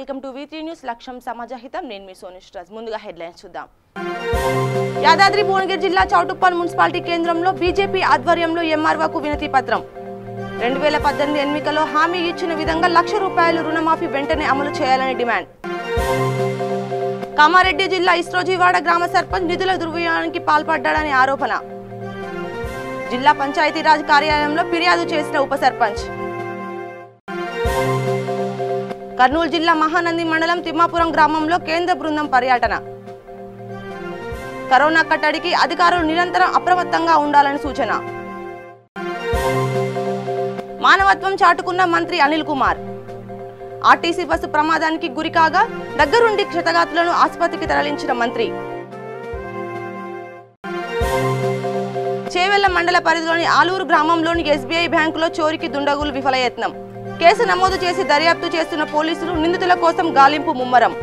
Welcome to V3 news లక్ష్యం సమాజహితం నేను మీ సోనిష్రాజ్ ముందుగా హెడ్లైన్స్ చూద్దాం యాదాద్రి భువనగిరి జిల్లా చౌటుప్పల్ మున్సిపాలిటీ కేంద్రంలో బీజేపీ ఆధ్వర్యంలో ఎంఆర్ఓకు వినతి పత్రం 2018 ఎన్నికల్లో హామీ ఇచ్చిన విధంగా ₹1,00,000 రుణమాఫీ వెంటనే అమలు చేయాలని డిమాండ్ కామారెడ్డి జిల్లా ఇస్రోజీవాడ గ్రామ సర్పంచ్ నిధుల దుర్వినియోగానికి పాల్పడ్డాడని ఆరోపణ జిల్లా పంచాయతీరాజ్ కార్యాలయంలో ఫిర్యాదు చేసిన ఉప సర్పంచ్ కర్నూలు జిల్లా మహానంది మండలం తిమ్మాపురం గ్రామంలో కేంద్ర బృందం పర్యటన కరోనా కట్టడికి అధికారులు నిరంతరం అప్రమత్తంగా ఉండాలని సూచన మానవత్వం చాటుకున్న మంత్రి అనిల్ కుమార్ ఆర్టీసీ బస్సు ప్రమాదానికి గురికాగా దగ్గరుండి క్షతగాత్రులను ఆసుపత్రికి తరలించిన మంత్రి చేవెళ్ల మండల పరిధిలోని ఆలూరు గ్రామంలోని SBI బ్యాంకులో చోరీకి దుండగులు విఫలయత్నం కేసు నమోదు చేసి దర్యాప్తు చేస్తున్న పోలీసులు నిందితుల కోసం గాలింపు ముమ్మరం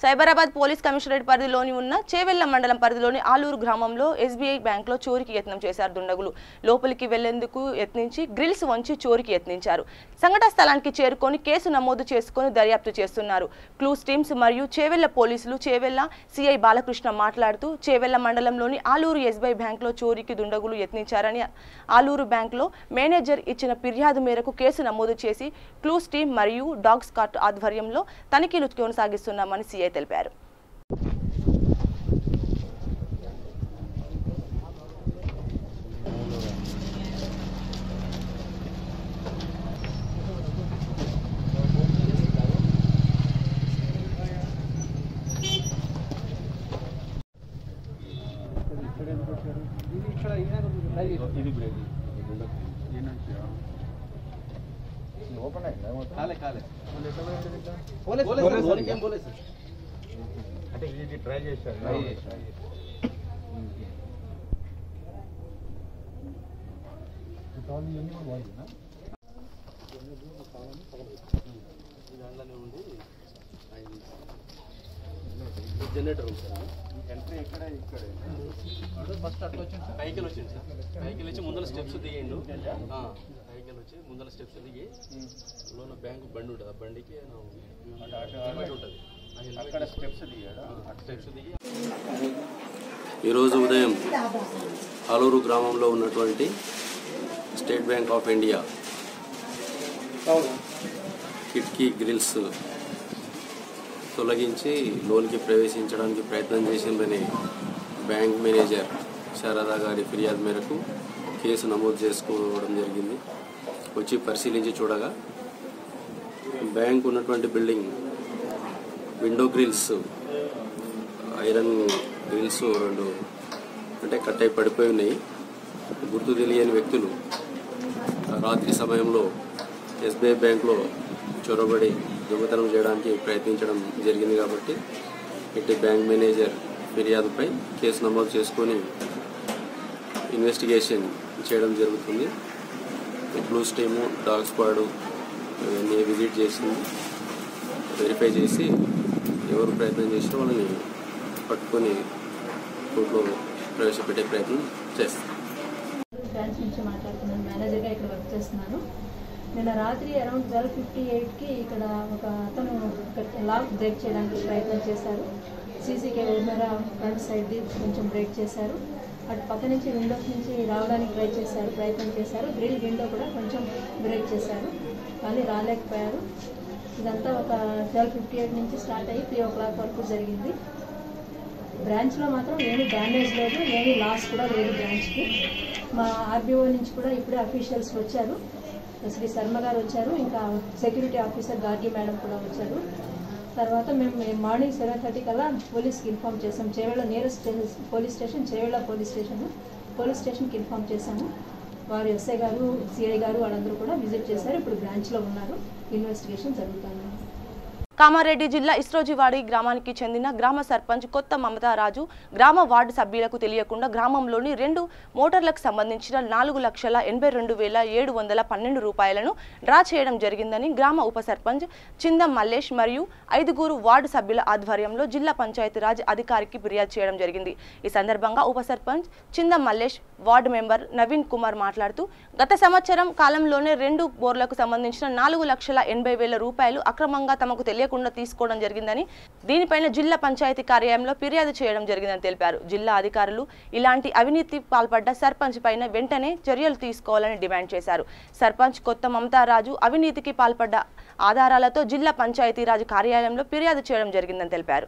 సైబరాబాద్ పోలీస్ కమిషనరేట్ పరిధిలోని ఉన్న చేవెళ్ల మండలం పరిధిలోని ఆలూరు గ్రామంలో SBI బ్యాంకులో చోరీకి యత్నం చేశారు దుండగులు లోపలికి వెళ్లేందుకు యత్నించి గ్రిల్స్ వంచి చోరీకి యత్నించారు సంఘటన స్థలానికి చేరుకొని కేసు నమోదు చేసుకొని దర్యాప్తు చేస్తున్నారు క్లూస్ టీమ్స్ మరియు చేవెళ్ల పోలీసులు చేవెళ్ల సిఐ బాలకృష్ణ మాట్లాడుతూ చేవెళ్ల మండలంలోని ఆలూరు SBI బ్యాంకులో చోరీకి దుండగులు యత్నించారని ఆలూరు బ్యాంకులో మేనేజర్ ఇచ్చిన ఫిర్యాదు మేరకు కేసు నమోదు చేసి క్లూస్ టీమ్ మరియు డాగ్ స్క్వాడ్ ఆధ్వర్యంలో తనిఖీలు కొనసాగిస్తున్నామని సిఐ తెలిపారు అంటే ఇది ట్రై చేశారు జనరేటర్ ఎంట్రీ ఇక్కడ ఫస్ట్ అట్లా వచ్చింది సార్ పైకి వచ్చింది సార్ పైకి వచ్చి ముందర స్టెప్స్ దిగిండు పైకి వచ్చి ముందర స్టెప్స్ దిగి లోన బ్యాంకు బండి ఉంటుంది ఆ బండికి ఉంటుంది అక్కడ స్టెప్స్ దిగాడు స్టెప్స్ దిగి ఈరోజు ఉదయం ఆలూరు గ్రామంలో ఉన్నటువంటి స్టేట్ బ్యాంక్ ఆఫ్ ఇండియా కిటికీ గ్రిల్స్ తొలగించి లోన్కి ప్రవేశించడానికి ప్రయత్నం చేసిందని బ్యాంక్ మేనేజర్ శారదా గారి ఫిర్యాదు మేరకు కేసు నమోదు చేసుకోవడం జరిగింది వచ్చి పరిశీలించి చూడగా బ్యాంక్ ఉన్నటువంటి building window grills iron grills రెండు అంటే కట్ అయి పడిపోయి ఉన్నాయి గుర్తు తెలియని వ్యక్తులు రాత్రి సమయంలో SBI బ్యాంక్లో చొరబడి దొంగతనం చేయడానికి ప్రయత్నించడం జరిగింది కాబట్టి ఇటు బ్యాంక్ మేనేజర్ ఫిర్యాదుపై కేసు నమోదు చేసుకొని ఇన్వెస్టిగేషన్ చేయడం జరుగుతుంది క్లూస్ టీము డాగ్ స్క్వాడ్ ఇవన్నీ విజిట్ చేసింది వెరిఫై చేసి ఎవరు ప్రయత్నం చేసినా వాళ్ళని పట్టుకొని కోర్టులో ప్రవేశపెట్టే ప్రయత్నం చేస్తాం. బ్రాంచ్ నుంచి మాట్లాడుతున్నాను, మేనేజర్గా ఇక్కడ వర్క్ చేస్తున్నాను. నిన్న రాత్రి అరౌండ్ 12:58కి ఇక్కడ ఒక అతను లాక్ బ్రేక్ చేయడానికి ప్రయత్నం చేశారు. సీసీ కెమెరా ఫ్రంట్ సైడ్ది కొంచెం బ్రేక్ చేశారు. అటు పక్క నుంచి విండోస్ నుంచి రావడానికి ప్రయత్నం చేశారు. గ్రిల్ విండో కూడా కొంచెం బ్రేక్ చేశారు కానీ రాలేకపోయారు. ఇదంతా ఒక 12:58 నుంచి స్టార్ట్ అయ్యి 3 o'clock వరకు జరిగింది. బ్రాంచ్లో మాత్రం ఏమీ డ్యామేజ్ లేదు, ఏమీ లాస్ కూడా లేదు బ్రాంచ్కి. మా RBO నుంచి కూడా ఇప్పుడే అఫీషియల్స్ వచ్చారు, శ్రీ శర్మ గారు వచ్చారు, ఇంకా సెక్యూరిటీ ఆఫీసర్ గార్గి మేడం కూడా వచ్చారు. తర్వాత మేము మార్నింగ్ 7:30 కల్లా పోలీస్కి ఇన్ఫామ్ చేసాం. Chevella nearest police station Chevella police స్టేషన్కి ఇన్ఫామ్ చేశాము. వారు SI గారు CI గారు వాళ్ళందరూ కూడా విజిట్ చేశారు. ఇప్పుడు బ్రాంచ్లో ఉన్నారు, ఇన్వెస్టిగేషన్ జరుగుతుంది. కామారెడ్డి జిల్లా ఇస్రోజివాడి గ్రామానికి చెందిన గ్రామ సర్పంచ్ కొత్త మమతారాజు గ్రామ వార్డు సభ్యులకు తెలియకుండా గ్రామంలోని 2 మోటార్లకు సంబంధించిన 4,82,712 రూపాయలను డ్రా చేయడం జరిగిందని గ్రామ ఉప సర్పంచ్ చిందం మల్లేష్ మరియు 5 వార్డు సభ్యుల ఆధ్వర్యంలో జిల్లా పంచాయతీరాజ్ అధికారికి ఫిర్యాదు చేయడం జరిగింది. ఈ సందర్భంగా ఉప సర్పంచ్ చిందం మల్లేష్ వార్డు మెంబర్ నవీన్ కుమార్ మాట్లాడుతూ గత సంవత్సరం కాలంలోనే 2 బోర్లకు సంబంధించిన 4,80,000 రూపాయలు అక్రమంగా తమకు తెలియకుండా తీసుకోవడం జరిగిందని దీనిపైన జిల్లా పంచాయతీ కార్యాలయంలో ఫిర్యాదు చేయడం జరిగిందని తెలిపారు. జిల్లా అధికారులు ఇలాంటి అవినీతి పాల్పడ్డ సర్పంచ్ పైన వెంటనే చర్యలు తీసుకోవాలని డిమాండ్ చేశారు. సర్పంచ్ కొత్త మమతారాజు అవినీతికి పాల్పడ్డ ఆధారాలతో జిల్లా పంచాయతీరాజ్ కార్యాలయంలో ఫిర్యాదు చేయడం జరిగిందని తెలిపారు.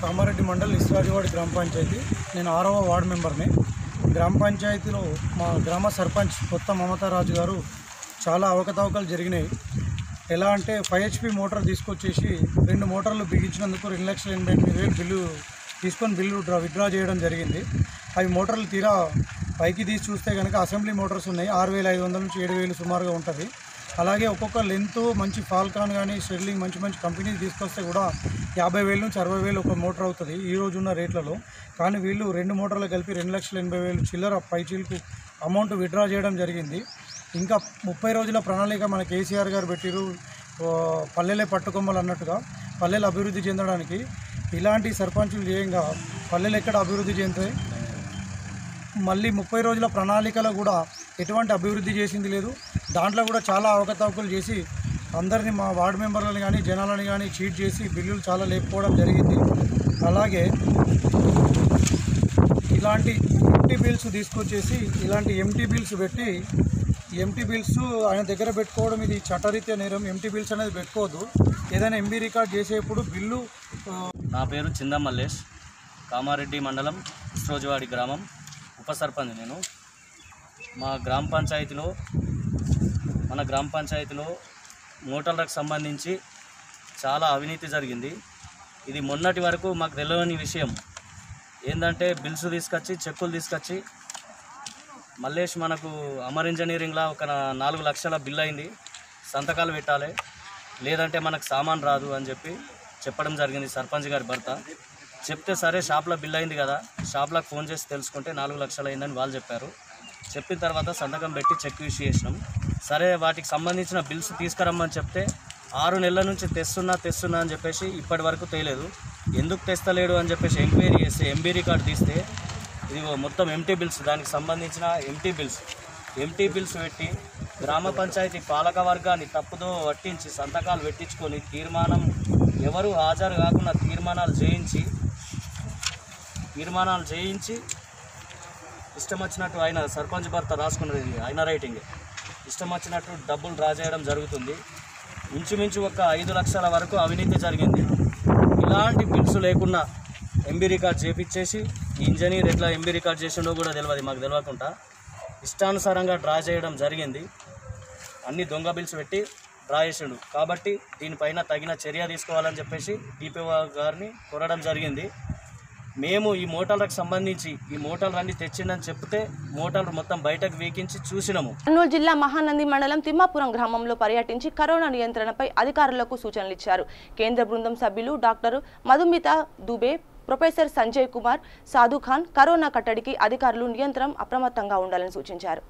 కామారెడ్డి మండల్ ఇస్రాజివాడి గ్రామ పంచాయతీ, నేను 6వ వార్డు మెంబర్ని. గ్రామ పంచాయతీలో మా గ్రామ సర్పంచ్ కొత్త మమతారాజు గారు చాలా అవకతవకలు జరిగినాయి. ఎలా అంటే 5 HP మోటార్ తీసుకొచ్చేసి 2 మోటార్లు బిగించినందుకు 2,88,000 బిల్లు తీసుకొని విత్డ్రా చేయడం జరిగింది. అవి మోటార్లు తీరా పైకి తీసి చూస్తే కనుక అసెంబ్లీ మోటార్స్ ఉన్నాయి. 6,500 నుంచి 7,000 సుమారుగా ఉంటుంది. అలాగే ఒక్కొక్క లెంత్ మంచి ఫాల్కాన్ కానీ స్టెర్లింగ్ మంచి కంపెనీలు తీసుకొస్తే కూడా 50,000 నుంచి 60,000 ఒక మోటార్ అవుతుంది ఈ రోజున్న రేట్లలో. కానీ వీళ్ళు 2 మోటార్లు కలిపి 2,80,000 చిల్లర పైచీలకు అమౌంట్ విత్డ్రా చేయడం జరిగింది. ఇంకా 30 రోజుల ప్రణాళిక మన కేసీఆర్ గారు పెట్టిరు, పల్లెలే పట్టుకొమ్మలు అన్నట్టుగా పల్లెలు అభివృద్ధి చెందడానికి. ఇలాంటి సర్పంచులు చేయంగా పల్లెలు ఎక్కడ అభివృద్ధి చెందుతాయి? మళ్ళీ 30 రోజుల ప్రణాళికలో కూడా ఎటువంటి అభివృద్ధి చేసింది లేదు. దాంట్లో కూడా చాలా అవకతవకలు చేసి అందరినీ మా వార్డు మెంబర్లను కానీ జనాలను కానీ చీట్ చేసి బిల్లులు చాలా లేకపోవడం జరిగింది. అలాగే ఇలాంటి ఎంటీ బిల్స్ తీసుకొచ్చేసి ఇలాంటి ఎంటీ బిల్స్ పెట్టి ఎంటీ బిల్స్ ఆయన దగ్గర పెట్టుకోవడం ఇది చట్టరీత్యా నేరం. ఎంటీ బిల్స్ అనేది పెట్టుకోవద్దు. ఏదైనా ఎంబీ రికార్డ్ చేసేప్పుడు బిల్లు. నా పేరు చిందం మల్లేష్, కామారెడ్డి మండలం ఇస్రోజివాడి గ్రామం ఉప సర్పంచ్ నేను. మన గ్రామ పంచాయతీలో మోటార్లకు సంబంధించి చాలా అవినీతి జరిగింది. ఇది మొన్నటి వరకు మాకు తెలియని విషయం. ఏంటంటే బిల్స్ తీసుకొచ్చి చెక్కులు తీసుకొచ్చి మల్లేష్ మనకు అమర్ ఇంజనీరింగ్లా ఒక 4 లక్షల బిల్ అయింది, సంతకాలు పెట్టాలి లేదంటే మనకు సామాన్ రాదు అని చెప్పడం జరిగింది సర్పంచ్ గారి భర్త. చెప్తే సరే షాప్లో బిల్ అయింది కదా, షాప్లోకి ఫోన్ చేసి తెలుసుకుంటే 4 లక్షలు అయిందని వాళ్ళు చెప్పారు. చెప్పిన తర్వాత సంతకం పెట్టి చెక్ ఇష్యూ చేసినాం. సరే వాటికి సంబంధించిన బిల్స్ తీసుకురమ్మని చెప్తే 6 నెలల నుంచి తెస్తున్నా అని చెప్పేసి ఇప్పటి వరకు తేలేదు. ఎందుకు తెస్తలేడు అని చెప్పేసి ఎంక్వైరీ చేస్తే ఎంబీ రికార్డు తీస్తే ఇది మొత్తం ఎంటీ బిల్స్, దానికి సంబంధించిన ఎంటీ బిల్స్ పెట్టి గ్రామ పంచాయతీ పాలక వర్గాన్ని తప్పుదో పట్టించి సంతకాలు పెట్టించుకొని తీర్మానం ఎవరు హాజరు కాకుండా తీర్మానాలు చేయించి ఇష్టం వచ్చినట్టు ఆయన సర్పంచ్ భర్త రాసుకున్నది ఆయన రైటింగ్ ఇష్టం వచ్చినట్టు డబ్బులు డ్రా చేయడం జరుగుతుంది. ఇంచుమించు ఒక 5 లక్షల వరకు అవినీతి జరిగింది. ఇలాంటి బిల్స్ లేకుండా ఎంబీ రికార్డ్ చేపించేసి ఇంజనీర్ ఎట్లా ఎంబీ రికార్డ్ చేసిండో కూడా తెలియదు, మాకు తెలియకుండా ఇష్టానుసారంగా డ్రా చేయడం జరిగింది. అన్ని దొంగ బిల్స్ పెట్టి డ్రా చేసిండు. కాబట్టి దీనిపైన తగిన చర్య తీసుకోవాలని చెప్పేసి డిపిఓ గారిని కోరడం జరిగింది. మేము ఈ మోటార్లకు సంబంధించి ఈ మోటార్లు అన్ని తెచ్చిండని చెప్తే మోటార్లు మొత్తం బయటకు వీకించి చూసినాము. కర్నూలు జిల్లా మహానంది మండలం తిమ్మాపురం గ్రామంలో పర్యటించి కరోనా నియంత్రణపై అధికారులకు సూచనలు ఇచ్చారు. కేంద్ర బృందం సభ్యులు డాక్టర్ మధుమిత దుబే, ప్రొఫెసర్ సంజయ్ కుమార్, సాధు ఖాన్ కరోనా కట్టడికి అధికారులు నిరంతరం అప్రమత్తంగా ఉండాలని సూచించారు.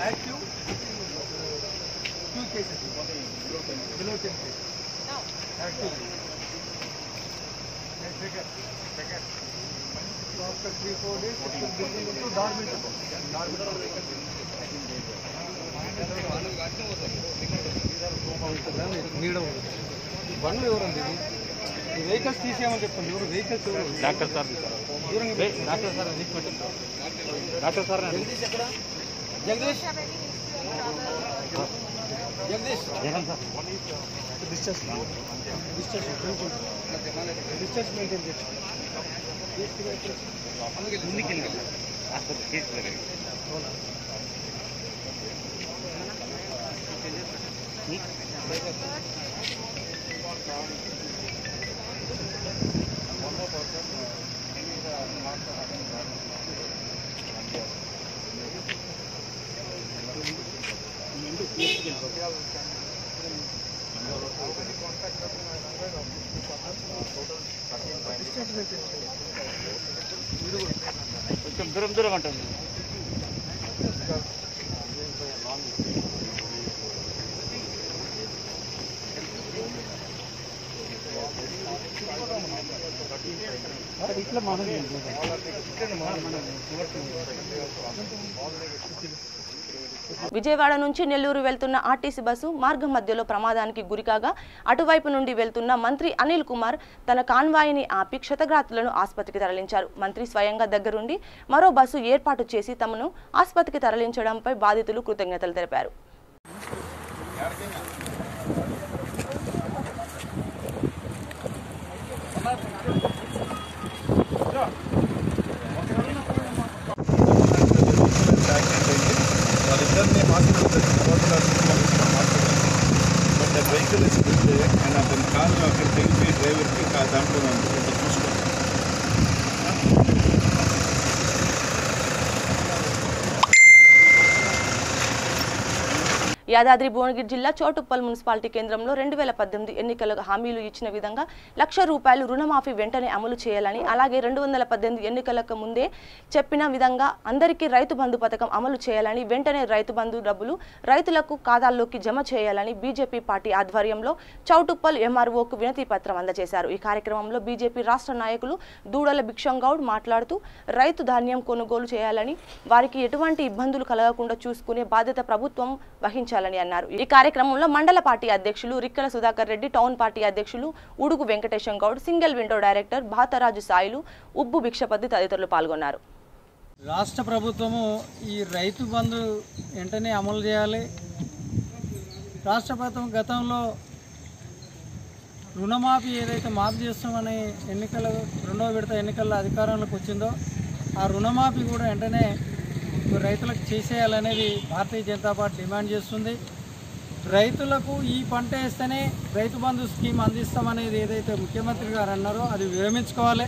Active 2 cases. Below 10 cases. Active. Second. So after 3-4 days, it will bring into dormant. బండ్లు ఎవరండి ఈ వెహికల్స్ తీసేయమని చెప్పండి. ఎవరు vehicles doctor sir doctor sir doctor sir Jagadish Jagadish Jagan sir discharge maintain చేసి ముందుకెళ్ళి కొంచెం దూరం ఉంటుంది. ఇట్లా మనం విజయవాడ నుంచి నెల్లూరు వెళ్తున్న ఆర్టీసీ బస్సు మార్గం మధ్యలో ప్రమాదానికి గురికాగా అటువైపు నుండి వెళ్తున్న మంత్రి అనిల్ కుమార్ తన కాన్వాయిని ఆపి క్షతగాత్రులను ఆసుపత్రికి తరలించారు. మంత్రి స్వయంగా దగ్గరుండి మరో బస్సు ఏర్పాటు చేసి తమను ఆసుపత్రికి తరలించడంపై బాధితులు కృతజ్ఞతలు తెలిపారు. వాళ్ళిద్దరిని హాస్పిటల్ బట్ వెహికల్ ఇస్తే అండ్ అతని కారు అక్కడ తెలిపి డ్రైవర్కి దాంట్లో చూసుకోండి. యాదాద్రి భువనగిరి జిల్లా చోటుప్పల్ మున్సిపాలిటీ కేంద్రంలో 2018 ఎన్నికలకు హామీలు ఇచ్చిన విధంగా ₹1,00,000 రుణమాఫీ వెంటనే అమలు చేయాలని, అలాగే 2018 ఎన్నికలకు ముందే చెప్పిన విధంగా అందరికీ రైతు బంధు పథకం అమలు చేయాలని, వెంటనే రైతు బంధు డబ్బులు రైతులకు ఖాతాల్లోకి జమ చేయాలని బీజేపీ పార్టీ ఆధ్వర్యంలో చౌటుప్పల్ ఎంఆర్ఓకు వినతి పత్రం అందజేశారు. ఈ కార్యక్రమంలో బీజేపీ రాష్ట్ర నాయకులు దూడల భిక్షంగౌడ్ మాట్లాడుతూ రైతు ధాన్యం కొనుగోలు చేయాలని, వారికి ఎటువంటి ఇబ్బందులు కలగకుండా చూసుకునే బాధ్యత ప్రభుత్వం వహించాలని అన్నారు. ఈ కార్యక్రమంలో మండల పార్టీ అధ్యక్షులు రిక్కల సుధాకర్ రెడ్డి, టౌన్ పార్టీ అధ్యక్షులు Udugu Venkatesham Goud, single window director Bhataraju Sailu, Ubbu Bhikshapathi తదితరులు పాల్గొన్నారు. రాష్ట్ర ప్రభుత్వము ఈ రైతు బంధు వెంటనే అమలు చేయాలి. రాష్ట్ర ప్రభుత్వం గతంలో రుణమాఫీ ఏదైతే మాఫీ చేస్తామని రెండవ విడత ఎన్నికల్లో అధికారంలోకి వచ్చిందో ఆ రుణమాఫీ కూడా వెంటనే రైతులకు చేసేయాలనేది భారతీయ జనతా పార్టీ డిమాండ్ చేస్తుంది. రైతులకు ఈ పంట వేస్తేనే రైతు బంధు స్కీమ్ అందిస్తామనేది ఏదైతే ముఖ్యమంత్రి గారు అన్నారో అది విరమించుకోవాలి.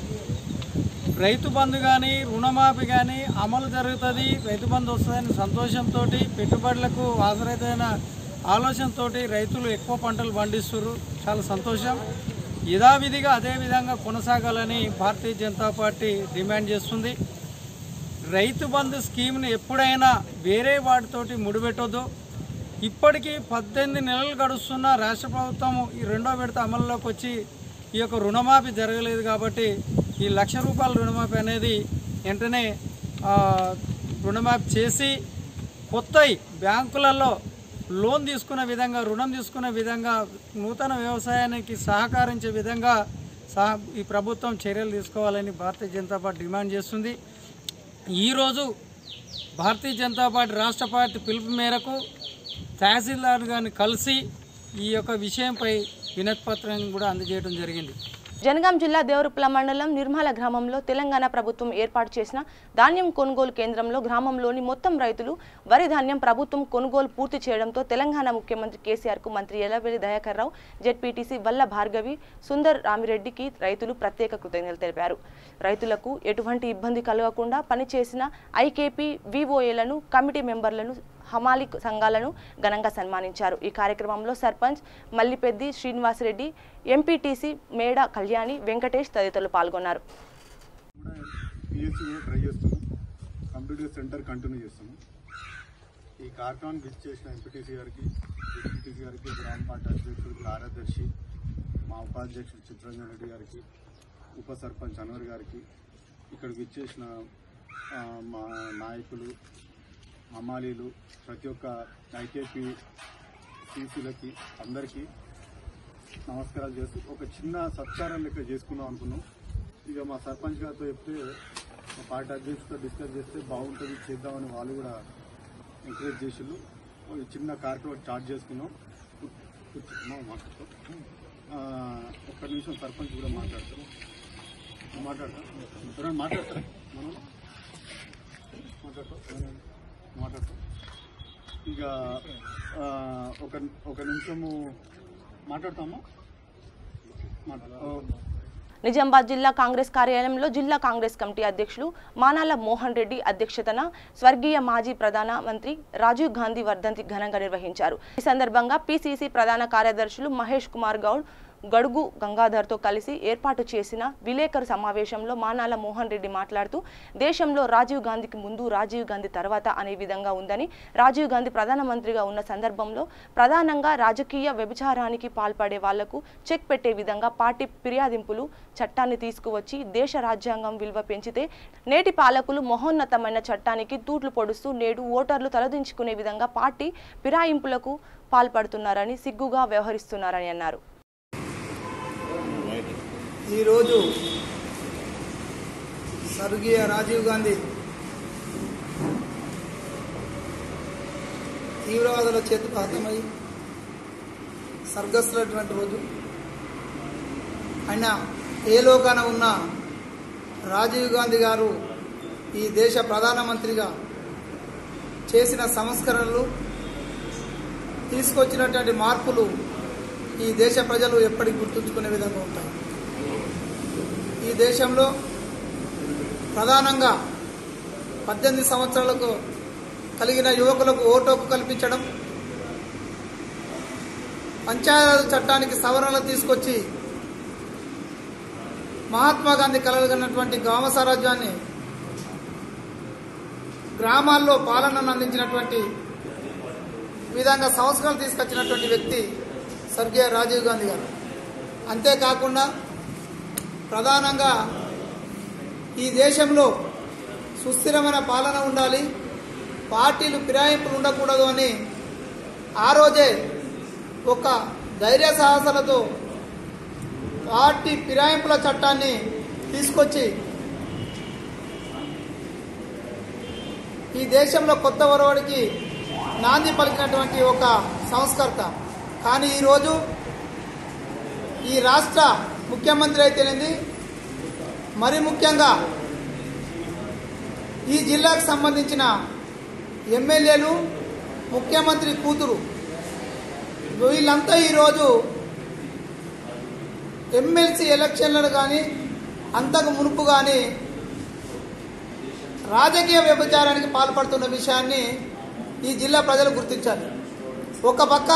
రైతు బంధు కానీ రుణమాఫీ కానీ అమలు జరుగుతుంది, రైతు బంధు వస్తుందని సంతోషంతో పెట్టుబడులకు హాజరైన ఆలోచనతో రైతులు ఎక్కువ పంటలు పండిస్తున్నారు. చాలా సంతోషం. యథావిధిగా అదేవిధంగా కొనసాగాలని భారతీయ జనతా పార్టీ డిమాండ్ చేస్తుంది. రైతు బంధు స్కీమ్ని ఎప్పుడైనా వేరే వాటితోటి ముడిపెట్టొద్దు. ఇప్పటికీ 18 నెలలు గడుస్తున్న రాష్ట్ర ప్రభుత్వం ఈ రెండో విడత అమల్లోకి వచ్చి ఈ యొక్క రుణమాఫీ జరగలేదు కాబట్టి ఈ ₹1,00,000 రుణమాఫీ అనేది వెంటనే రుణమాఫీ చేసి కొత్త బ్యాంకులలో లోన్ తీసుకునే విధంగా, రుణం తీసుకునే విధంగా, నూతన వ్యవసాయానికి సహకరించే విధంగా ఈ ప్రభుత్వం చర్యలు తీసుకోవాలని భారతీయ జనతా పార్టీ డిమాండ్ చేస్తుంది. ఈరోజు భారతీయ జనతా పార్టీ రాష్ట్ర పార్టీ పిలుపు మేరకు తహసీల్దార్ గారిని కలిసి ఈ యొక్క విషయంపై వినతి పత్రాన్ని కూడా అందజేయడం జరిగింది. జనగాం జిల్లా దేవరుప్ల మండలం నిర్మల గ్రామంలో తెలంగాణ ప్రభుత్వం ఏర్పాటు చేసిన ధాన్యం కొనుగోలు కేంద్రంలో గ్రామంలోని మొత్తం రైతులు వరి ధాన్యం ప్రభుత్వం కొనుగోలు పూర్తి చేయడంతో తెలంగాణ ముఖ్యమంత్రి కేసీఆర్ కు మంత్రి ఎల్లబెల్లి దయాకర్ రావు, జెడ్పీటీసీ వల్ల భార్గవి, సుందర్ రామిరెడ్డికి రైతులు ప్రత్యేక కృతజ్ఞతలు తెలిపారు. రైతులకు ఎటువంటి ఇబ్బంది కలగకుండా పనిచేసిన ఐకేపీ, వివోఏలను, కమిటీ మెంబర్లను, హమాలి సంఘాలను ఘనంగా సన్మానించారు. ఈ కార్యక్రమంలో సర్పంచ్ మల్లిపెద్ది శ్రీనివాసరెడ్డి, ఎంపీటీసీ మేడ కళ్యాణి, వెంకటేష్ తదితరులు పాల్గొన్నారు. పిఎస్సీ కూడా ట్రై చేస్తాము, కంప్యూటర్ సెంటర్ కంటిన్యూ చేస్తాము. ఈ కార్యక్రమానికి విజిట్ చేసిన ఎంపీటీసీ గారికి, డిప్యూటీసీ గారికి, గ్రామ పార్టీ అధ్యక్షుడు, కార్యదర్శి, మా ఉపాధ్యక్షుడు చిత్రంజన్ రెడ్డి గారికి, ఉప సర్పంచ్ అన్వర్ గారికి, ఇక్కడికి విచ్చేసిన మా నాయకులు, అమ్మాలీలు, ప్రతి ఒక్క ఐకేపీ సీసీలకి అందరికీ నమస్కారాలు చేస్తూ ఒక చిన్న సత్కారం లెక్క చేసుకుందాం అనుకున్నాం. ఇక మా సర్పంచ్ గారితో చెప్తే మా పార్టీ అధ్యక్షుడితో డిస్కస్ చేస్తే బాగుంటుంది, చేద్దామని వాళ్ళు కూడా ఎంకరేజ్ చేసిళ్ళు. చిన్న కార్యక్రమం స్టార్ట్ చేసుకున్నాం. ఒక్క నిమిషం సర్పంచ్ కూడా మాట్లాడతారు. మాట్లాడతారా మనం మాట్లాడతాం. ఇక ఒక నిమిషము మాట్లాడతామా? నిజామాబాద్ జిల్లా కాంగ్రెస్ కార్యాలయంలో జిల్లా కాంగ్రెస్ కమిటీ అధ్యక్షులు మానాల మోహన్ రెడ్డి అధ్యక్షతన స్వర్గీయ మాజీ ప్రధాన మంత్రి రాజీవ్ గాంధీ వర్ధంతి ఘనంగా నిర్వహించారు. ఈ సందర్భంగా పిసిసి ప్రధాన కార్యదర్శులు మహేష్ కుమార్ గౌడ్, గడుగు గంగాధర్తో కలిసి ఏర్పాటు చేసిన విలేకరు సమావేశంలో మానాల మోహన్ రెడ్డి మాట్లాడుతూ దేశంలో రాజీవ్ గాంధీకి ముందు, రాజీవ్ గాంధీ తర్వాత అనే విధంగా ఉందని, రాజీవ్ గాంధీ ప్రధానమంత్రిగా ఉన్న సందర్భంలో ప్రధానంగా రాజకీయ వ్యభిచారానికి పాల్పడే వాళ్లకు చెక్ పెట్టే విధంగా పార్టీ ఫిర్యాదింపులు చట్టాన్ని తీసుకువచ్చి దేశ రాజ్యాంగం విలువ పెంచితే నేటి పాలకులు మహోన్నతమైన చట్టానికి తూట్లు పొడుస్తూ నేడు ఓటర్లు తలదించుకునే విధంగా పార్టీ ఫిరాయింపులకు పాల్పడుతున్నారని, సిగ్గుగా వ్యవహరిస్తున్నారని అన్నారు. ఈరోజు స్వర్గీయ రాజీవ్ గాంధీ తీవ్రవాదుల చేతికి హతమై స్వర్గస్థులైనటువంటి రోజు. ఆయన ఏ లోకాన ఉన్న రాజీవ్ గాంధీ గారు ఈ దేశ ప్రధానమంత్రిగా చేసిన సంస్కరణలు, తీసుకొచ్చినటువంటి మార్పులు ఈ దేశ ప్రజలు ఎప్పటికీ గుర్తుంచుకునే విధంగా ఉంటాయి. ఈ దేశంలో ప్రధానంగా 18 సంవత్సరాలకు కలిగిన యువకులకు ఓటు హక్కు కల్పించడం, పంచాయతీ చట్టానికి సవరణలు తీసుకొచ్చి మహాత్మా గాంధీ కలగన్నటువంటి గ్రామ స్వరాజ్యాన్ని గ్రామాల్లో పాలనను అందించినటువంటి విధంగా సంస్కరణలు తీసుకొచ్చినటువంటి వ్యక్తి స్వర్గీయ రాజీవ్ గాంధీ గారు. అంతేకాకుండా ప్రధానంగా ఈ దేశంలో సుస్థిరమైన పాలన ఉండాలి, పార్టీలు ఫిరాయింపులు ఉండకూడదు అని ఆ రోజే ఒక ధైర్య సాహసాలతో పార్టీ ఫిరాయింపుల చట్టాన్ని తీసుకొచ్చి ఈ దేశంలో కొత్త ఒరవడికి నాంది పలికినటువంటి ఒక సంస్కర్త. కానీ ఈరోజు ఈ రాష్ట్ర ముఖ్యమంత్రి అయితేనేది, మరి ముఖ్యంగా ఈ జిల్లాకు సంబంధించిన ఎమ్మెల్యేలు, ముఖ్యమంత్రి కూతురు, వీళ్ళంతా ఈరోజు ఎమ్మెల్సీ ఎలక్షన్లను కానీ అంతకు మునుపు కానీ రాజకీయ వ్యభిచారానికి పాల్పడుతున్న విషయాన్ని ఈ జిల్లా ప్రజలు గుర్తించాలి. ఒక పక్క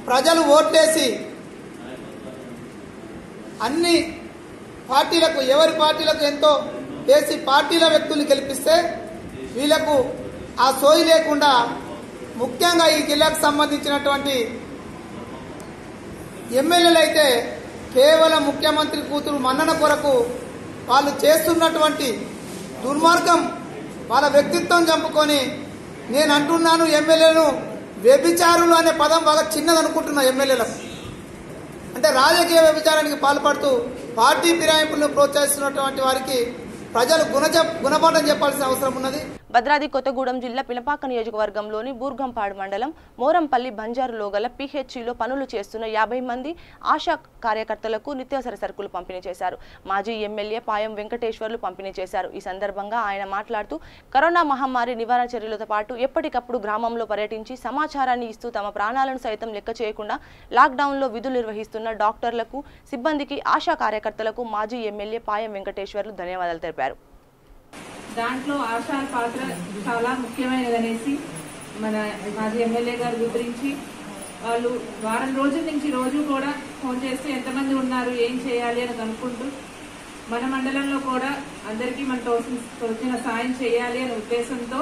ప్రజలు ఓట్లేసి అన్ని పార్టీలకు, ఎవరి పార్టీలకు ఎంతో వేసి పార్టీల వ్యక్తుల్ని గెలిపిస్తే వీళ్లకు ఆ సోయి లేకుండా ముఖ్యంగా ఈ జిల్లాకు సంబంధించినటువంటి ఎమ్మెల్యేలు అయితే కేవలం ముఖ్యమంత్రి కూతురు మన్నన కొరకు వాళ్ళు చేస్తున్నటువంటి దుర్మార్గం, వాళ్ళ వ్యక్తిత్వం చంపుకొని, నేను అంటున్నాను ఎమ్మెల్యేలు వ్యభిచారులు అనే పదం బాగా చిన్నదనుకుంటున్నా ఎమ్మెల్యేలకు. అంటే రాజకీయ వ్యభిచారానికి పాల్పడుతూ పార్టీ ఫిరాయింపులను ప్రోత్సహిస్తున్నటువంటి వారికి ప్రజలు గుణపాఠం చెప్పాల్సిన అవసరం ఉన్నది. భద్రాద్రి కొత్తగూడెం జిల్లా పినపాక నియోజకవర్గంలోని బూర్గంపాడు మండలం మోరంపల్లి బంజారులో గల పిహెచ్సిలో పనులు చేస్తున్న 50 మంది ఆశా కార్యకర్తలకు నిత్యావసర సరుకులు పంపిణీ చేశారు. మాజీ ఎమ్మెల్యే పాయం వెంకటేశ్వర్లు పంపిణీ చేశారు. ఈ సందర్భంగా ఆయన మాట్లాడుతూ కరోనా మహమ్మారి నివారణ చర్యలతో పాటు ఎప్పటికప్పుడు గ్రామంలో పర్యటించి సమాచారాన్ని ఇస్తూ తమ ప్రాణాలను సైతం లెక్క చేయకుండా లాక్డౌన్లో విధులు నిర్వహిస్తున్న డాక్టర్లకు, సిబ్బందికి, ఆశా కార్యకర్తలకు మాజీ ఎమ్మెల్యే పాయం వెంకటేశ్వర్లు ధన్యవాదాలు తెలిపారు. దాంట్లో ఆశా పాత్ర చాలా ముఖ్యమైనదనేసి మన మాజీ ఎమ్మెల్యే గారు గురించి వాళ్ళు వారం రోజుల నుంచి రోజు కూడా ఫోన్ చేస్తే ఎంతమంది ఉన్నారు, ఏం చేయాలి అని కనుక్కుంటూ మన మండలంలో కూడా అందరికీ మన తోచిన సాయం చేయాలి అనే ఉద్దేశంతో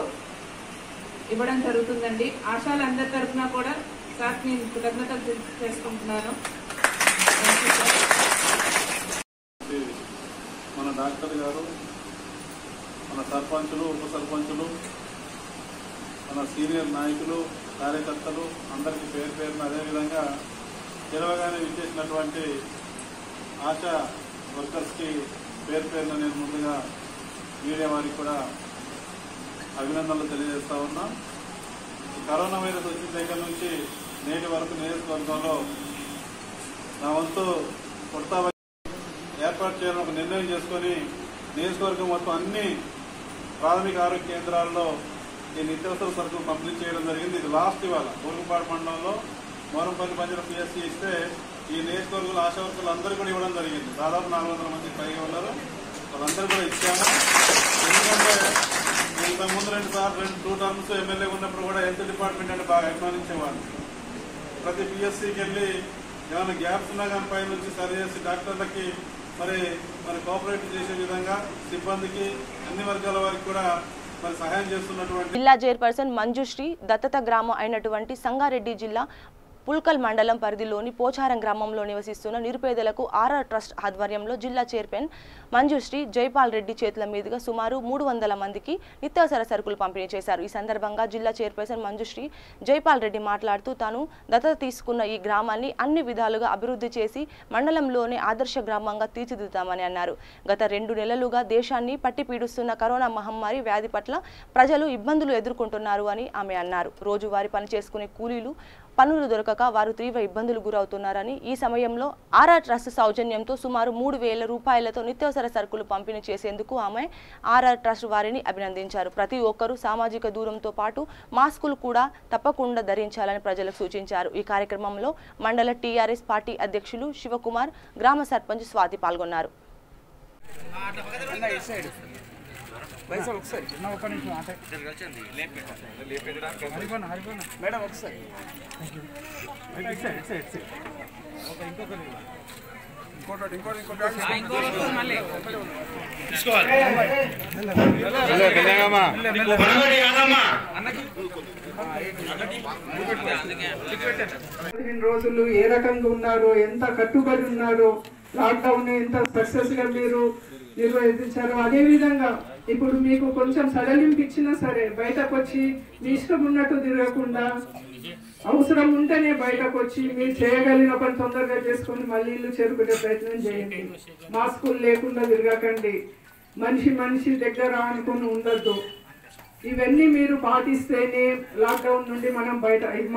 ఇవ్వడం జరుగుతుందండి. ఆశాలందరి తరఫున కూడా సార్కి నేను కృతజ్ఞతలు చేసుకుంటున్నాను. మన డాక్టర్ గారు, మన సర్పంచులు, ఉప సర్పంచులు, మన సీనియర్ నాయకులు, కార్యకర్తలు అందరికీ పేరు పేరున, అదేవిధంగా తెలవగానే విచ్చేసినటువంటి ఆశా వర్కర్స్కి పేరు పేరున నేను ముందుగా మీడియా వారికి కూడా అభినందనలు తెలియజేస్తా ఉన్నా. కరోనా వైరస్ వచ్చిన దగ్గర నుంచి నేటి వరకు నియోజకవర్గంలో నా వంతు కొడతా ఏర్పాటు చేయాలని ఒక నిర్ణయం చేసుకొని నియోజకవర్గం మొత్తం అన్ని ప్రాథమిక ఆరోగ్య కేంద్రాల్లో ఈ నిత్యావసర సరుకులు పంపిణీ చేయడం జరిగింది. ఇది లాస్ట్ ఇవాళ ఊరుగుపాడు మండలంలో మోరంపల్లి బంజర పిఎస్సి ఇస్తే ఈ నియోజకవర్గంలో ఆశా వర్కర్లు అందరూ కూడా ఇవ్వడం జరిగింది. దాదాపు 400 మందికి పైగా ఉన్నారు. వాళ్ళందరూ కూడా ఇచ్చాము. ఎందుకంటే ఇంతకుముందు 2 టర్మ్స్ ఎమ్మెల్యే ఉన్నప్పుడు కూడా హెల్త్ డిపార్ట్మెంట్ అంటే బాగా అభిమానించేవాళ్ళు. ప్రతి పిఎస్సికి వెళ్ళి ఏమైనా గ్యాప్స్ ఉన్నా కానీ పై నుంచి సరి చేసి డాక్టర్లకి మరి కోఆపరేట్ చేసే విధంగా సిబ్బందికి అన్ని వర్గాల వారికి కూడా మరి సహాయం చేస్తున్నటువంటి జిల్లా చైర్పర్సన్ మంజుశ్రీ దత్తత గ్రామం అయినటువంటి సంగారెడ్డి జిల్లా పుల్కల్ మండలం పరిధిలోని పోచారం గ్రామంలో నివసిస్తున్న నిరుపేదలకు ఆర్ఆర్ ట్రస్ట్ ఆధ్వర్యంలో జిల్లా చైర్మన్ మంజుశ్రీ జైపాల్ రెడ్డి చేతుల మీదుగా సుమారు 300 మందికి నిత్యావసర సరుకులు పంపిణీ చేశారు. ఈ సందర్భంగా జిల్లా చైర్పర్సన్ మంజుశ్రీ జైపాల్ రెడ్డి మాట్లాడుతూ తాను దత్తత తీసుకున్న ఈ గ్రామాన్ని అన్ని విధాలుగా అభివృద్ధి చేసి మండలంలోనే ఆదర్శ గ్రామంగా తీర్చిదిద్దామని అన్నారు. గత 2 నెలలుగా దేశాన్ని పట్టి పీడిస్తున్న కరోనా మహమ్మారి వ్యాధి పట్ల ప్రజలు ఇబ్బందులు ఎదుర్కొంటున్నారు అని ఆమె అన్నారు. రోజువారీ పని చేసుకునే కూలీలు పనులు దొరకక వారు తీవ్ర ఇబ్బందులు గురవుతున్నారని, ఈ సమయంలో ఆర్ఆర్ ట్రస్ట్ సౌజన్యంతో సుమారు 3000 రూపాయలతో నిత్యావసర సరుకులు పంపిణీ చేసేందుకు ఆమె ఆర్ఆర్ ట్రస్ట్ వారిని అభినందించారు. ప్రతి ఒక్కరూ సామాజిక దూరంతో పాటు మాస్కులు కూడా తప్పకుండా ధరించాలని ప్రజలకు సూచించారు. ఈ కార్యక్రమంలో మండల టీఆర్ఎస్ పార్టీ అధ్యక్షులు శివకుమార్, గ్రామ సర్పంచ్ స్వాతి పాల్గొన్నారు. రోజులు ఏ రకంగా ఉన్నారో, ఎంత కట్టుబడి ఉన్నారో, లాక్డౌన్ ఎంత సక్సెస్ గా మీరు నిర్వహించారు. అదే విధంగా ఇప్పుడు మీకు కొంచెం సడలింపు ఇచ్చినా సరే బయటకు వచ్చి మీ ఇష్టం ఉన్నట్టు తిరగకుండా అవసరం ఉంటేనే బయటకు వచ్చి మీరు చేయగలిగిన పని తొందరగా చేసుకొని మళ్ళీ ఇల్లు చేరుకునే ప్రయత్నం చేయండి. మాస్కులు లేకుండా తిరగకండి. మనిషి దగ్గర అనుకుని ఉండద్దు. ఇవన్నీ మీరు పాటిస్తేనే లాక్డౌన్ నుండి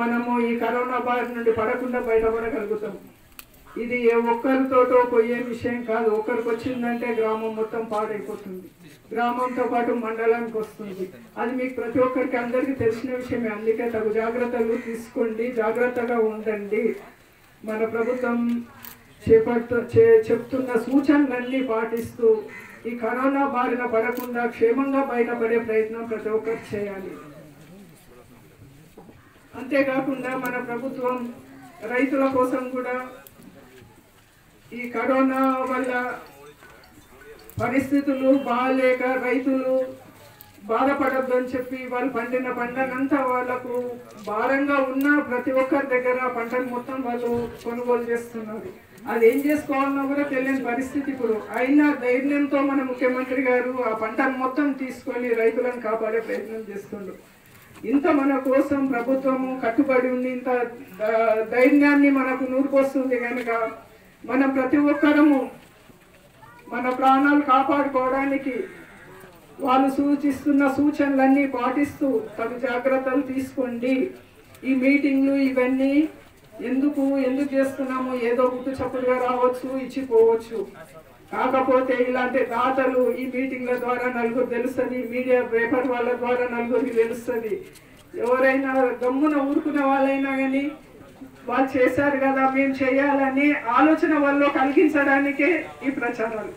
మనము ఈ కరోనా బారి నుండి పడకుండా బయటపడగలుగుతాం. ఇది ఒక్కరితోటో పోయే విషయం కాదు. ఒక్కరికి వచ్చిందంటే గ్రామం మొత్తం పాడైపోతుంది. గ్రామంతో పాటు మండలానికి వస్తుంది. అది మీకు ప్రతి ఒక్కరికి అందరికీ తెలిసిన విషయమే. అందుకే తగు జాగ్రత్తలు తీసుకోండి, జాగ్రత్తగా ఉండండి. మన ప్రభుత్వం చెప్తున్న సూచనలన్నీ పాటిస్తూ ఈ కరోనా బారిన పడకుండా క్షేమంగా బయటపడే ప్రయత్నం ప్రతి ఒక్కరు చేయాలి. అంతేకాకుండా మన ప్రభుత్వం రైతుల కోసం కూడా ఈ కరోనా వల్ల పరిస్థితులు బాగాలేక రైతులు బాధపడద్దు అని చెప్పి వాళ్ళు పండిన పంటనంతా వాళ్ళకు భారంగా ఉన్న ప్రతి ఒక్కరి దగ్గర పంటను మొత్తం వాళ్ళు కొనుగోలు చేస్తున్నారు. అది ఏం చేసుకోవాలన్నా కూడా తెలియని పరిస్థితి ఇప్పుడు. అయినా ధైర్యంతో మన ముఖ్యమంత్రి గారు ఆ పంటను మొత్తం తీసుకొని రైతులను కాపాడే ప్రయత్నం చేస్తుండ్రు. ఇంత మన కోసం ప్రభుత్వము కట్టుబడి ఉంది, ఇంత ధైర్యాన్ని మనకు నూరుకొస్తుంది కనుక మనం ప్రతి ఒక్కరము మన ప్రాణాలు కాపాడుకోవడానికి వాళ్ళు సూచిస్తున్న సూచనలన్నీ పాటిస్తూ తగు జాగ్రత్తలు తీసుకోండి. ఈ మీటింగ్లు ఇవన్నీ ఎందుకు చేస్తున్నాము? ఏదో గుట్టు చప్పుడుగా రావచ్చు, ఇచ్చిపోవచ్చు. కాకపోతే ఇలాంటి దాతలు ఈ మీటింగ్ల ద్వారా నలుగురు తెలుస్తుంది, మీడియా పేపర్ వాళ్ళ ద్వారా నలుగురికి తెలుస్తుంది. ఎవరైనా గమ్మున ఊరుకునే వాళ్ళైనా కానీ వాళ్ళు చేశారు కదా మేము చేయాలనే ఆలోచన వాళ్ళు కలిగించడానికే ఈ ప్రచారాలు.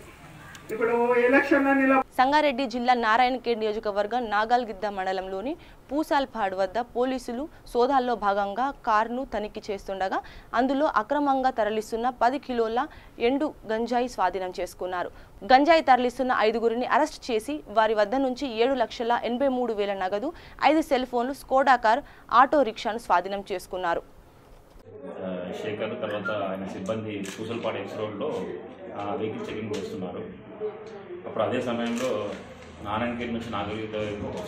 ఇప్పుడు ఎలక్షన్ల సంగారెడ్డి జిల్లా నారాయణఖేడ్ నియోజకవర్గం నాగాల్గిద్ద మండలంలోని పూసాల్పాడ్ వద్ద పోలీసులు సోదాల్లో భాగంగా కారును తనిఖీ చేస్తుండగా అందులో అక్రమంగా తరలిస్తున్న 10 కిలోల ఎండు గంజాయి స్వాధీనం చేసుకున్నారు. గంజాయి తరలిస్తున్న 5గురిని అరెస్ట్ చేసి వారి వద్ద నుంచి 7,83,000 నగదు, 5 సెల్ ఫోన్లు, స్కోడా కార్, ఆటో రిక్షాను స్వాధీనం చేసుకున్నారు. శేఖర్ తర్వాత ఆయన సిబ్బంది పూసల్పాడు ఎక్స్ రోడ్లో వెహికల్ చెకింగ్ చేస్తున్నారు. అప్పుడు అదే సమయంలో నారాయణఖేడ్ నుంచి నాగలిగిత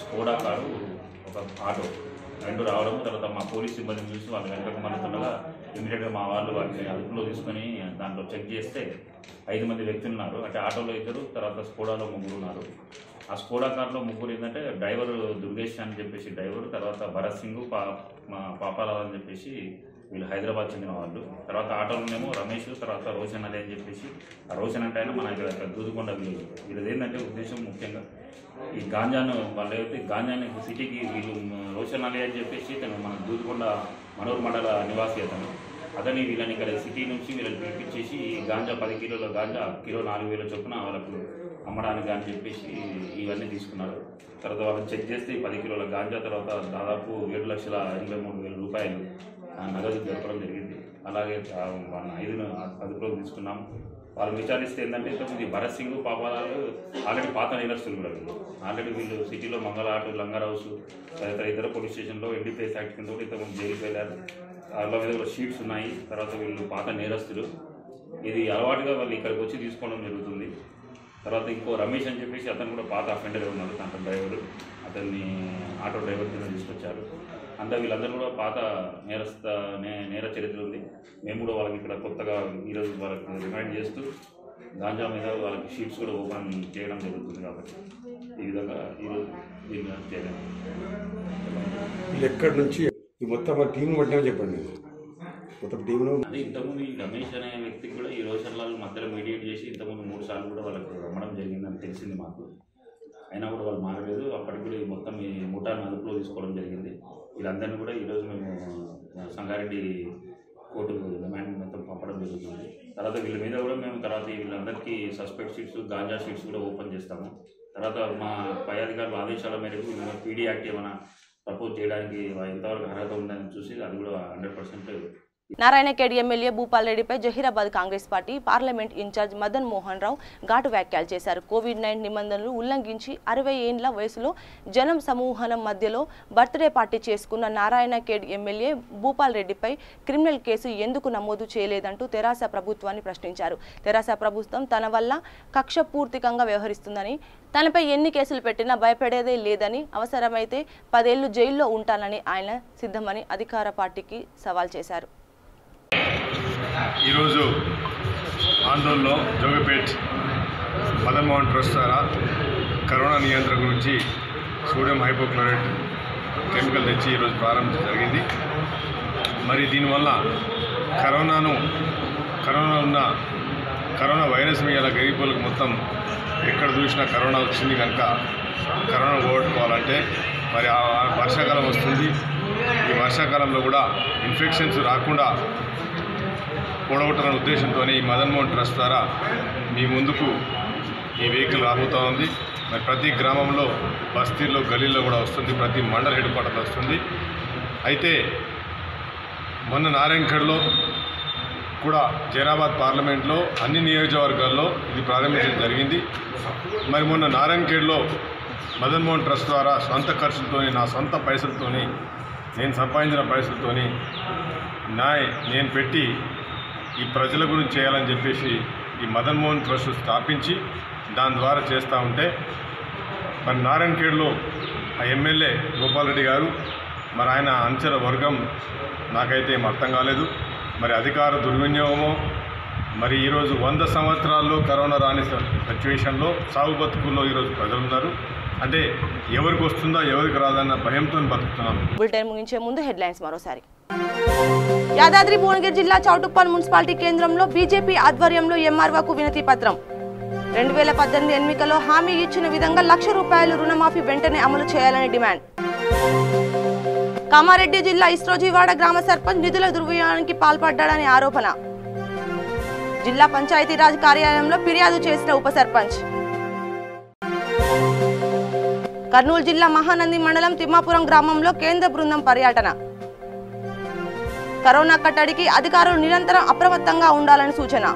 స్కోడా కారు ఒక ఆటో రెండు రావడం, తర్వాత మా పోలీస్ సిబ్బందిని చూసి వాళ్ళు వెనకకు మరుగుతుండగా ఇమీడియట్గా మా వాళ్ళు వాటిని అదుపులో తీసుకొని దాంట్లో చెక్ చేస్తే 5 మంది వ్యక్తులు ఉన్నారు. అంటే ఆటోలో 2, తర్వాత స్కోడాలో 3 ఉన్నారు. ఆ స్కోడా కార్లో 3 ఏంటంటే డ్రైవర్ దుర్గేష్ అని చెప్పేసి డ్రైవర్, తర్వాత భరత్ సింగ్, పాపాలాల్ అని చెప్పేసి వీళ్ళు హైదరాబాద్ చెందిన వాళ్ళు. తర్వాత ఆటోలోనేమో రమేష్, తర్వాత రోషన్ అలీ అని చెప్పేసి, ఆ రోషన్ అంటే ఆయన మన ఇక్కడ దూదుకొండ విలేజ్. వీళ్ళది ఏంటంటే ఉద్దేశం ముఖ్యంగా ఈ గాంజాను వాళ్ళు అయితే గాంజాని సిటీకి వీళ్ళు రోషన్ అలీ అని చెప్పేసి తను మన దూదుకొండ మనూరు మండల నివాసి అతని వీళ్ళని ఇక్కడ సిటీ నుంచి వీళ్ళని పిలిపించేసి గాంజా 10 కిలోల గాంజా కిలో 4,000 చొప్పున వాళ్ళకు అమ్మడానికి అని చెప్పేసి ఇవన్నీ తీసుకున్నారు. తర్వాత వాళ్ళని చెక్ చేస్తే 10 కిలోల గాంజా, తర్వాత దాదాపు 7,83,000 రూపాయలు నగదు దొరకడం జరిగింది. అలాగే వాళ్ళ 5ను అదుపులోకి తీసుకున్నాం. వాళ్ళు విచారిస్తే ఏంటంటే ఇంతకుముందు భరత్ సింగ్, పాపాలాలు ఆల్రెడీ పాత నేరస్తులు కూడా వీళ్ళు. ఆల్రెడీ వీళ్ళు సిటీలో మంగళాటు, లంగర్ హౌస్, తర్వాత ఇతర పోలీస్ స్టేషన్లో ఎన్డీపీఎస్ యాక్ట్ కింద కూడా ఇంతకుముందు జైలుకి వెళ్ళారు. వాళ్ళ మీద కూడా షీట్స్ ఉన్నాయి. తర్వాత వీళ్ళు పాత నేరస్తులు. ఇది అలవాటుగా వాళ్ళు ఇక్కడికి వచ్చి తీసుకోవడం జరుగుతుంది. తర్వాత ఇంకో రమేష్ అని చెప్పేసి అతను కూడా పాత అఫెండర్ ఉన్నాడు, తన డ్రైవరు. అతన్ని ఆటో డ్రైవర్ కింద తీసుకొచ్చారు. అంతా వీళ్ళందరూ కూడా పాత నేర చరిత్ర ఉంది. మేము కూడా వాళ్ళకి ఇక్కడ కొత్తగా ఈరోజు వాళ్ళకి రిమైండ్ చేస్తూ గాంజా మీద వాళ్ళకి షీట్స్ కూడా ఓపెన్ చేయడం జరుగుతుంది. కాబట్టి ఈ విధంగా ఈరోజు దీన్ని చేయడం. ఎక్కడి నుంచి ఈ మొత్తం టీం పట్టినా చెప్పండి. మొత్తం టీంలో అదే ఇంతకుముందు ఈ రమేష్ అనే వ్యక్తికి కూడా ఈ రోషన్లాల్ మధ్యలో మీడియేట్ చేసి ఇంతకుముందు 3 సార్లు కూడా వాళ్ళకి రమ్మడం జరిగిందని తెలిసింది మాకు. అయినా కూడా వాళ్ళు మారలేదు. అప్పటికి కూడా మొత్తం ఈ ముఠాను అదుపులో తీసుకోవడం జరిగింది. వీళ్ళందరినీ కూడా ఈరోజు మేము సంగారెడ్డి కోర్టుకు రిమాండ్ మొత్తం పంపడం జరుగుతుంది. తర్వాత వీళ్ళ మీద కూడా మేము తర్వాత వీళ్ళందరికీ సస్పెక్ట్ షీట్స్, గాంజా షీట్స్ కూడా ఓపెన్ చేస్తాము. తర్వాత మా పై అధికారుల ఆదేశాల మేరకు పీడీ యాక్ట్ ఏమైనా ప్రపోజ్ చేయడానికి ఎంతవరకు అర్హత ఉందని చూసి అది కూడా 100% నారాయణఖేడ్ ఎమ్మెల్యే భూపాల్ రెడ్డిపై Zaheerabad Congress party parliament incharge Madan Mohan Rao ఘాటు వ్యాఖ్యలు చేశారు. కోవిడ్-19 నిబంధనలు ఉల్లంఘించి 60 ఏండ్ల వయసులో జనం సమూహం మధ్యలో బర్త్డే పార్టీ చేసుకున్న నారాయణఖేడ్ ఎమ్మెల్యే భూపాల్ రెడ్డిపై క్రిమినల్ కేసు ఎందుకు నమోదు చేయలేదంటూ తెరాస ప్రభుత్వాన్ని ప్రశ్నించారు. తెరాస ప్రభుత్వం తన వల్ల కక్షపూర్తికంగా వ్యవహరిస్తుందని, తనపై ఎన్ని కేసులు పెట్టినా భయపడేదే లేదని, అవసరమైతే 10 ఏళ్లు జైల్లో ఉంటానని ఆయన సిద్ధమని అధికార పార్టీకి సవాల్ చేశారు. ఈరోజు ఆందోళనలో జోగిపేట్ మదన్ మోహన్ ట్రస్ట్ ద్వారా కరోనా నియంత్రణ గురించి సోడియం హైపోక్లోరైడ్ కెమికల్ తెచ్చి ఈరోజు ప్రారంభించడం జరిగింది. మరి దీనివల్ల కరోనా వైరస్ మీద గరీబులకు మొత్తం ఎక్కడ చూసినా కరోనా వచ్చింది కనుక కరోనా పోగొట్టుకోవాలంటే మరి వర్షాకాలం వస్తుంది. ఈ వర్షాకాలంలో కూడా ఇన్ఫెక్షన్స్ రాకుండా కూడగొట్టాలనే ఉద్దేశంతో ఈ మదన్ మోహన్ ట్రస్ట్ ద్వారా మీ ముందుకు ఈ వెహికల్ రాబోతూ ఉంది. మరి ప్రతి గ్రామంలో, బస్తీల్లో, గలీల్లో కూడా వస్తుంది. ప్రతి మండల హెడ్ క్వార్టర్లో వస్తుంది. అయితే మొన్న నారాయణఖేడ్లో కూడా జైరాబాద్ పార్లమెంట్లో అన్ని నియోజకవర్గాల్లో ఇది ప్రారంభించడం జరిగింది. మరి మొన్న నారాయణఖేడ్లో మదన్ మోహన్ ట్రస్ట్ ద్వారా సొంత ఖర్చులతోని, నా సొంత పైసలతోని, నేను సంపాదించిన పైసలతోని నేను పెట్టి ఈ ప్రజల గురించి చేయాలని చెప్పేసి ఈ మదన్ మోహన్ ట్రస్ట్ స్థాపించి దాని ద్వారా చేస్తూ ఉంటే మరి నారాయణఖేడ్లో ఆ ఎమ్మెల్యే భూపాల్ రెడ్డి గారు మరి ఆయన అంచెల వర్గం నాకైతే ఏం అర్థం కాలేదు. మరి అధికార దుర్వినియోగమో, మరి ఈరోజు 100 సంవత్సరాల్లో కరోనా రాని సిచ్యువేషన్లో సాగు బతుకుల్లో ఈరోజు ప్రజలు ఉన్నారు. అంటే ఎవరికి వస్తుందా ఎవరికి రాదన్న భయంతో బతుకుతున్నాం. బులెటిన్ ముగించే ముందు హెడ్లైన్స్ మరోసారి. యాదాద్రి భువనగిరి జిల్లా చౌటుప్పల్ మున్సిపాలిటీ కేంద్రంలో బీజేపీ ఆధ్వర్యంలో ఎంఆర్ఓకు వినతి పత్రం. 2018 ఎన్నికల్లో హామీ ఇచ్చిన విధంగా ₹1,00,000 రుణమాఫీ వెంటనే అమలు చేయాలని డిమాండ్. కామారెడ్డి జిల్లా ఇస్రోజీవాడ గ్రామ సర్పంచ్ నిధుల దుర్వినియోగానికి పాల్పడ్డాడని ఆరోపణ. జిల్లా పంచాయతీరాజ్ కార్యాలయంలో ఫిర్యాదు చేసిన ఉప సర్పంచ్. కర్నూలు జిల్లా మహానంది మండలం తిమ్మాపురం గ్రామంలో కేంద్ర బృందం పర్యటన. కరోనా కట్టడికి అధికారులు నిరంతరం అప్రమత్తంగా ఉండాలని సూచన.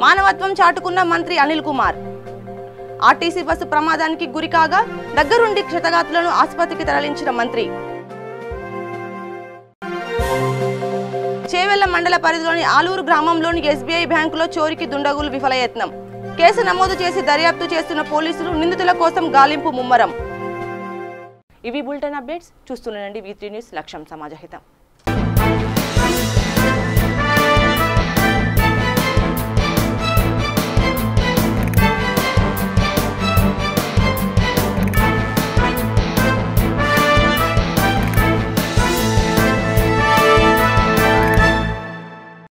మానవత్వం చాటుకున్న మంత్రి అనిల్ కుమార్. ఆర్టీసీ బస్సు ప్రమాదానికి గురికాగా దగ్గరుండి క్షతగాతులను ఆసుపత్రికి తరలించిన మంత్రి. చేవెళ్ల మండల పరిధిలోని ఆలూరు గ్రామంలోని ఎస్బీఐ బ్యాంకులో చోరీకి దుండగులు విఫలయత్నం. కేసు నమోదు చేసి దర్యాప్తు చేస్తున్న పోలీసులు నిందితుల కోసం గాలింపు ముమ్మరం. ఇవి బులెటిన్ అప్డేట్స్. చూస్తుండండి V3 news. లక్ష్యం సమాజహితం.